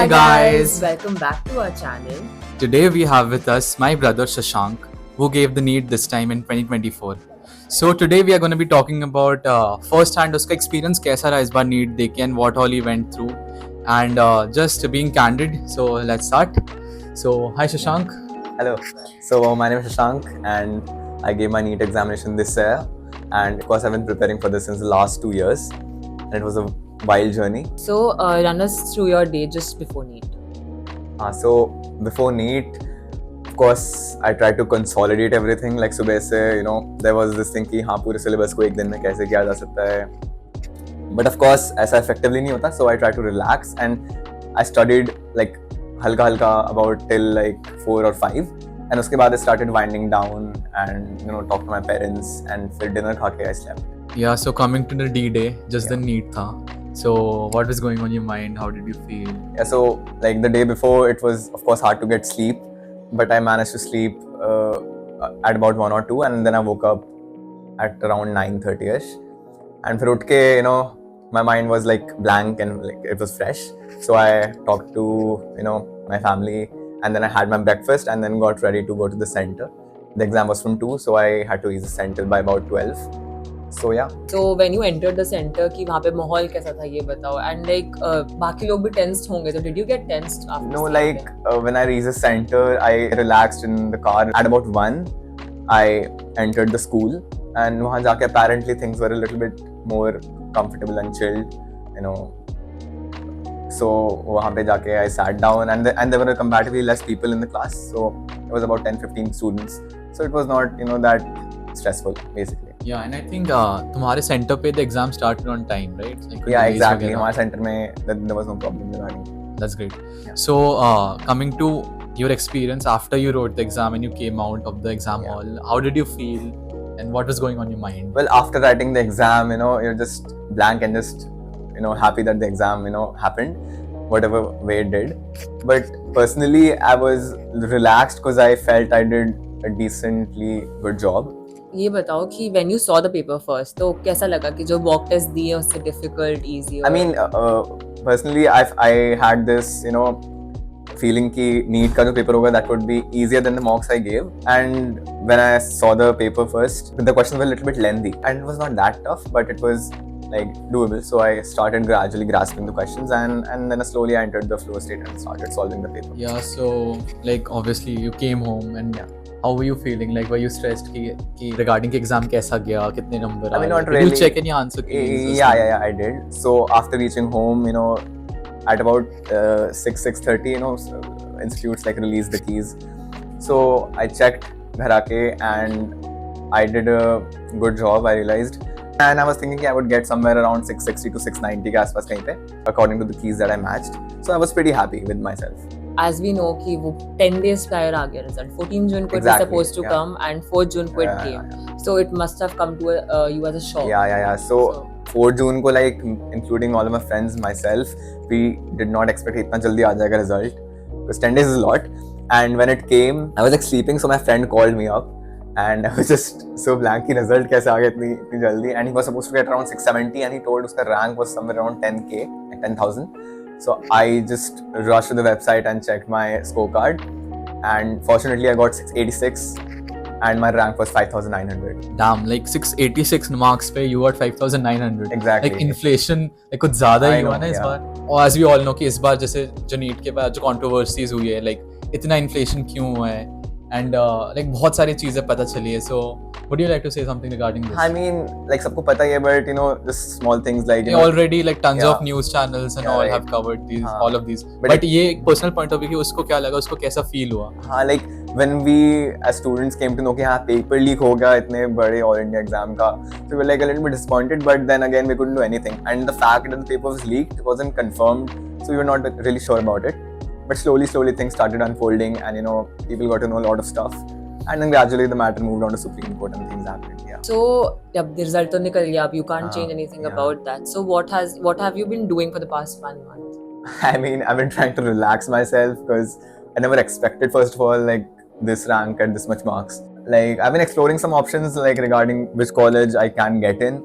Hi guys! Welcome back to our channel. Today we have with us my brother Shashank, who gave the NEET this time in 2024. So today we are going to be talking about first hand उसका experience कैसा रहा इस बार NEET देके and what all he went through and just being candid. So let's start. So hi Shashank. Hello. So my name is Shashank and I gave my NEET examination this year, and of course I've been preparing for this since the last 2 years, and it was a wild journey. So run us through your day just before NEET. So before NEET, of course I tried to consolidate everything. Like सुबह से, there was this thing कि हाँ पूरे syllabus को एक दिन में कैसे किया जा सकता है. But of course ऐसा effectively नहीं होता. So I tried to relax and I studied like हल्का हल्का about till like 4 or 5. And उसके बाद I started winding down and talk to my parents, and फिर dinner खा के I slept. Yeah, so coming to the D-Day, just the Yeah. NEET था. So what was going on in your mind? How did you feel? Yeah, so like the day before, it was of course hard to get sleep, but I managed to sleep at about 1 or 2, and then I woke up at around 9:30ish, and फिर उठ के my mind was like blank and like it was fresh. So I talked to my family, and then I had my breakfast and then got ready to go to the center. The exam was from 2, so I had to reach the center by about 12. So yeah. So when you entered the center कि वहाँ पे माहौल कैसा था ये बताओ. And like बाकी लोग भी tensed होंगे. So did you get tensed after? No, like when I reached the center, I relaxed in the car. At about 1, I entered the school, and वहाँ जाके apparently things were a little bit more comfortable and chilled, So वहाँ पे जाके I sat down, and there were comparatively less people in the class. So it was about 10-15 students. So it was not that stressful basically. Yeah, and I think तुम्हारे center पे the exam started on time, right? Like, Yeah, delays exactly. वगैरह. हमारे center में there was no problem regarding. That's great. Yeah. So, coming to your experience after you wrote the exam and you came out of the exam Yeah. hall, how did you feel and what was going on in your mind? Well, after writing the exam, you're just blank and just, happy that the exam, happened, whatever way it did. But personally, I was relaxed because I felt I did a decently good job. ये बताओ कि when you saw the paper first तो कैसा लगा कि जो mock test दिए उससे difficult, easy? I mean, personally, I had this, feeling कि NEET का जो paper होगा that would be easier than the mocks I gave. And when I saw the paper first, the questions were a little bit lengthy, and it was not that tough, but it was like doable. So I started gradually grasping the questions, and then slowly I entered the flow state and started solving the paper. Yeah, so like obviously you came home and Yeah. how were you feeling? Like were you stressed कि regarding के exam कैसा गया, कितने number I mean, आए? not Did you really. check any answer keys? Yeah, I did. So after reaching home, at about 6:30, institutes like release the keys. So I checked घर आके, and I did a good job, I realized. And I was thinking I would get somewhere around 660 to 690 के आसपास कहीं पे, according to the keys that I matched. So I was pretty happy with myself. As we know कि वो 10 days prior आ गया result. 14 June को it was Exactly, supposed to yeah. come, and 4 June को it Yeah, came. So it must have come to you as a shock. Yeah. So 4 June को, like including all of my friends, myself, we did not expect इतना जल्दी आ जाएगा result, because 10 days is a lot. And when it came, I was like sleeping, so my friend called me up, and I was just so blank कि result कैसे आ गया इतनी जल्दी. And he was supposed to get around 670, and he told उसका rank was somewhere around 10K, like 10,000. So I just rushed to the website and checked my scorecard, and fortunately I got 686, and my rank was 5,900. Damn, like 686 marks पे you got 5,900. Exactly. Like inflation like कुछ ज़्यादा ही I हुआ know, ना इस yeah. बार. और as we all know कि इस बार जैसे जो NEET के बाद जो controversies हुई है, like इतना inflation क्यों हुआ है, and like बहुत सारी चीजें पता चली है. So would you like to say something regarding this? I mean, like सबको पता ही है, but just small things like Already like tons Yeah. of news channels and Yeah, all right. have covered these, हाँ. all of these. But But ये एक personal point of view कि उसको क्या लगा, उसको कैसा feel हुआ? हाँ, like when we as students came to know कि हाँ paper leak हो गया इतने बड़े all India exam का, so we were like a little bit disappointed, but then again we couldn't do anything. And the fact that the paper was leaked wasn't confirmed, so we were not really sure about it. But slowly things started unfolding, and people got to know a lot of stuff, and then gradually the matter moved on to Supreme Court and things happened. Yeah. So जब the result तो निकल गया, अब you can't change anything yeah. about that. So what have you been doing for the past 1 month? I mean, I've been trying to relax myself because I never expected, first of all, like this rank and this much marks. Like I've been exploring some options like regarding which college I can get in.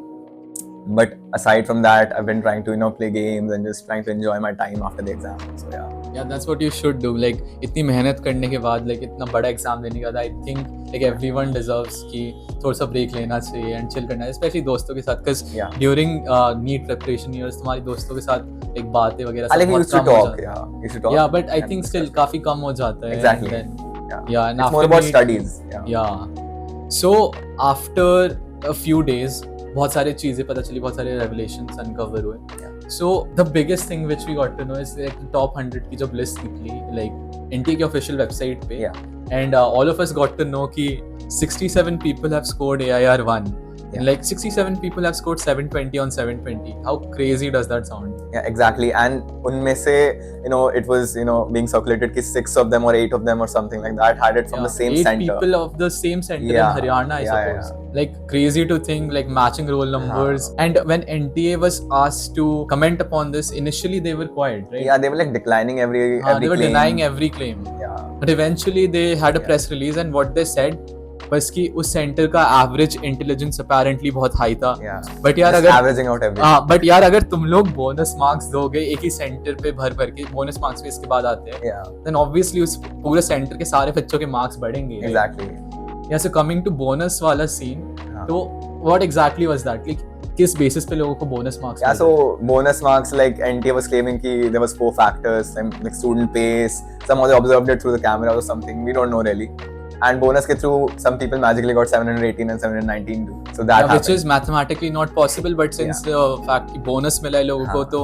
But aside from that, I've been trying to play games and just trying to enjoy my time after the exam. So yeah. Yeah, that's what you should do. Like इतनी मेहनत करने के बाद like इतना बड़ा exam देने के बाद I think like everyone deserves कि थोड़ा सा ब्रेक लेना चाहिए and chill करना है, especially दोस्तों के साथ, because Yeah. during NEET preparation years तुम्हारी दोस्तों के साथ एक बातें वगैरह I सब like we बहुत used to कम हो talk. जाता है. Yeah, we used to talk. Yeah, but I and think still discuss. काफी कम हो जाता है. Exactly. And then, Yeah. yeah, and It's more after about NEET- studies. Yeah. Yeah. So after a few days, बहुत सारी चीजें पता चली, बहुत सारे revelations uncover हुए. Yeah. So the biggest thing which we got to know is like the top 100 की जब list निकली, like NTA की official website पे, Yeah. and all of us got to know कि 67 people have scored AIR1. Yeah. And like 67 people have scored 720 on 720. How crazy does that sound? Yeah, exactly. And unme se, it was, being circulated ki 6 of them or 8 of them or something like that had it from the same 8 center. people of the same center Yeah. in Haryana, I Yeah, suppose. Like crazy to think, like matching roll numbers. And when NTA was asked to comment upon this, initially they were quiet, right? Yeah, they were like declining every They were claim. denying every claim. Yeah. But eventually they had a press release, and what they said was कि उस centre का average intelligence apparently बहुत high था. Yeah. But यार Just अगर averaging out everything. But यार अगर तुम लोग बोनस मार्क्स दोगे एक ही सेंटर पे भर के, बोनस मार्क्स भी इसके बाद आते हैं, Yeah. देन ऑब्वियसली उस पूरे सेंटर के सारे बच्चों के मार्क्स बढ़ेंगे. Exactly. Yeah, so coming to bonus वाला scene, हाँ. तो what exactly was that? Like किस basis पे लोगों को bonus marks Yeah, मिल so रहे थे? bonus marks, like NTA was claiming ki there was 4 factors, like student pace, somehow they observed it through the camera or something, we don't know really. And bonus ke through, some people magically got 718 and 719 too. So that Yeah, which happened. is mathematically not possible, but since the fact कि bonus मिला है लोगों को, हाँ. तो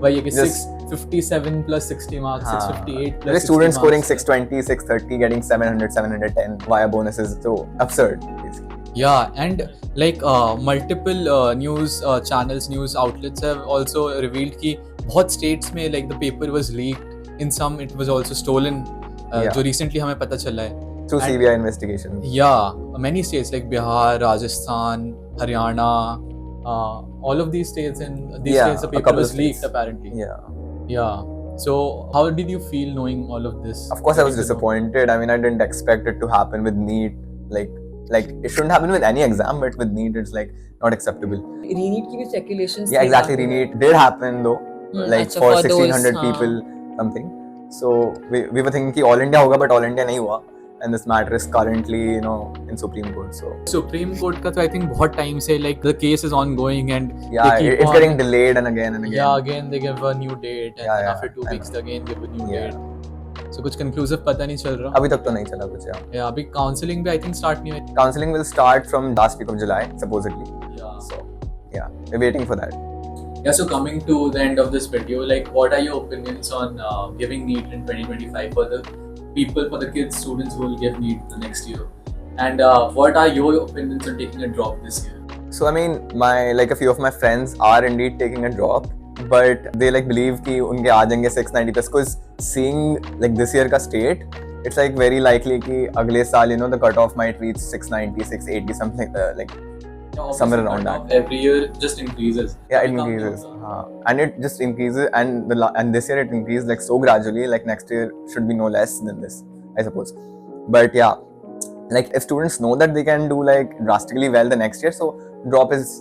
वही है कि Just- 657 plus 60 marks, हाँ. 658 plus There are 60 students scoring marks. 620, 630, getting 700, 710 via bonuses. So absurd, basically. Yeah, and like multiple news channels, news outlets have also revealed कि बहुत states में like the paper was leaked. In some it was also stolen. Yeah. जो recently हमें पता चला है. Through And- CBI investigations. Yeah, many states like Bihar, Rajasthan, Haryana, all of these states, and these Yeah, states the a paper couple was of leaked states. apparently. Yeah. Yeah. So how did you feel knowing all of this? Of course, I was Getting to know? disappointed. I mean, I didn't expect it to happen with NEET. Like it shouldn't happen with any exam, but with NEET, it's like not acceptable. Re-NEET की भी speculations Yeah, थी exactly. काफी. Re-NEET did happen though, like अच्छा, for for those, 1600 हाँ. people something. So we were thinking कि all India होगा, but all India नहीं हुआ. And this matter is currently, in Supreme Court. So Supreme Court का तो I think बहुत time से like the case is ongoing, and yeah, they keep it's on- getting delayed and again and again. Yeah, again they give a new date, and Yeah, then yeah, after 2 I weeks they again give a new Yeah. date. So कुछ conclusive पता नहीं चल रहा. अभी तक तो नहीं चला कुछ यार. Yeah, अभी counseling भी I think start नहीं हुई. Counseling will start from last week of July, supposedly. Yeah. So yeah, we're waiting for that. Yeah, so coming to the end of this video, like what are your opinions on giving NEET in 2025 for the people, for the kids, students who will give NEET the next year? And what are your opinions on taking a drop this year? So I mean, a few of my friends are indeed taking a drop, but they like believe कि उनके आ जाएंगे 690 plus. Because seeing like this year का state, it's like very likely कि अगले साल the cutoff might reach 690, 680 something like Yeah, somewhere obviously around cut that. off every year just increases. Yeah, it It comes increases. down. And it just increases, and this year it increased like so gradually. Like next year should be no less than this, I suppose. But yeah, like if students know that they can do like drastically well the next year, so drop is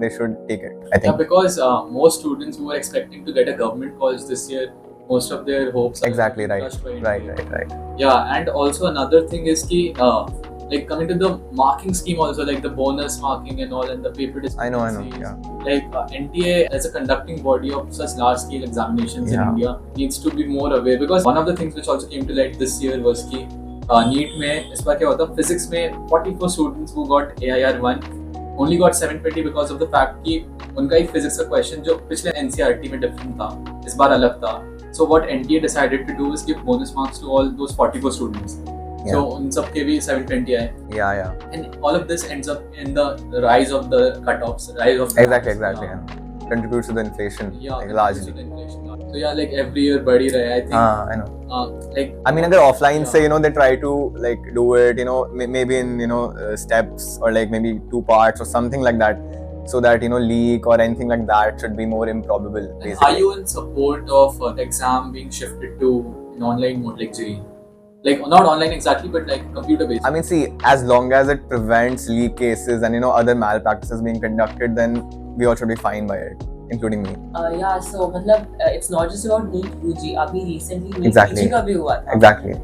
they should take it. I Yeah, think because most students who are expecting to get a government college this year, most of their hopes are exactly right, crushed by right, NTA. right, right. Yeah, and also another thing is ki, like coming to the marking scheme also, like the bonus marking and all, and the paper I know. discrepancies. Yeah, Like NTA as a conducting body of such large scale examinations in Yeah. India needs to be more aware, because one of the things which also came to light this year was कि NEET में इस बार क्या होता, physics में 44 students who got AIR1 only got 720 because of the fact कि उनका ही physics का question जो पिछले NCERT में different था, इस बार अलग था. So what NTA decided to do is give bonus marks to all those 44 students. So उन सब के भी 720 आए. yeah. And all of this ends up in the rise of the cutoffs, rise of the Exactly. marks. Yeah. Contributes to the inflation, Yeah, like, contributes largely. to the inflation. So yeah, like every year बढ़ ही रहा है. I think I know. like I mean, अगर offline Yeah. say they try to like do it, maybe in steps, or like maybe 2 parts or something like that, so that leak or anything like that should be more improbable. and Basically. are you in support of exam being shifted to an online mode like JEE? Like not online exactly, but like computer based. I mean, see, as long as it prevents leak cases and other malpractices being conducted, then we all should be fine by it. including me. Yeah, so मतलब it's not just about NEET UG. अभी recently NEET Exactly. PG का भी हुआ था. Exactly.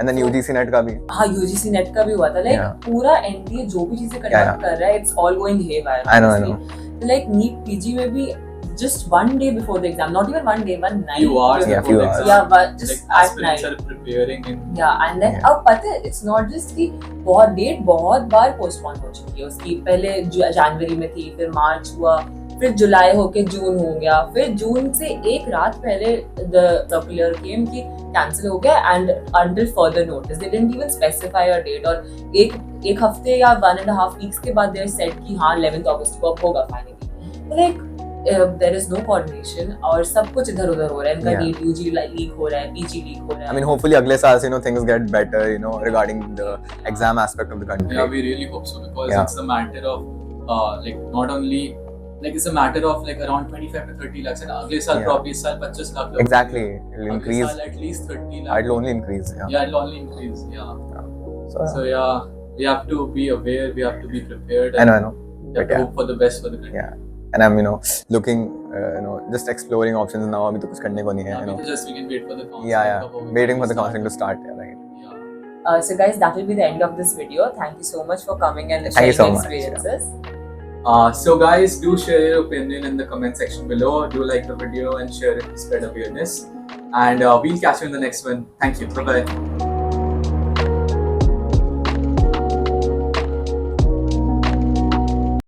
And then so- UGC NET का भी. हाँ, UGC NET का भी हुआ था. Like Yeah. पूरा NDA जो भी चीजें conduct कर रहा है, it's all going haywire. I know. honestly. So like NEET PG में भी just one day before the exam, not even one day, one night. Few hours Yeah, before few the hours. exam. Yeah, but just like, at aspirants night. are preparing in Yeah, and then Yeah. अब पता है it's not just कि बहुत date बहुत बार postpone हो चुकी है उसकी. पहले जनवरी में थी, फिर मार्च हुआ, फिर जुलाई होके जून हो गया, फिर जून से एक रात पहले the circular came कि कैंसिल हो गया and until further notice they didn't even specify a date. और एक हफ्ते या 1.5 weeks के बाद they said कि हाँ 11th अगस्त को अब होगा finally. Like there is no coordination और सब कुछ इधर उधर हो रहा है. इनका Yeah. NEET UG लीक हो रहा है, PG लीक हो रहा है. I mean, hopefully अगले साल से things get better, regarding the exam aspect of the country. Yeah, we really hope so because Yeah. it's a matter of like not only like it's a matter of like around 25 to 30 lakhs and अगले साल Yeah. probably इस साल 25 lakh लोग Exactly. होंगे. It'll अगले increase. साल at least 30 lakh. It'll only increase. Yeah. Yeah, it'll only increase. Yeah. So, So yeah, we have to be aware. We have to be prepared. I and know. We have But to yeah. hope for the best for the country. Yeah. And I'm, looking, just exploring options now. अभी तो कुछ करने को नहीं है, Yeah, we just we can wait for the counseling. Yeah. कब होगी, Waiting for कब the counseling to start. start. Yeah, right. Yeah. So guys, that will be the end of this video. Thank you so much for coming and Thank sharing you so your much, experiences. So guys, do share your opinion in the comment section below. Do like the video and share it to spread awareness. And we'll catch you in the next one. Thank you. Bye bye.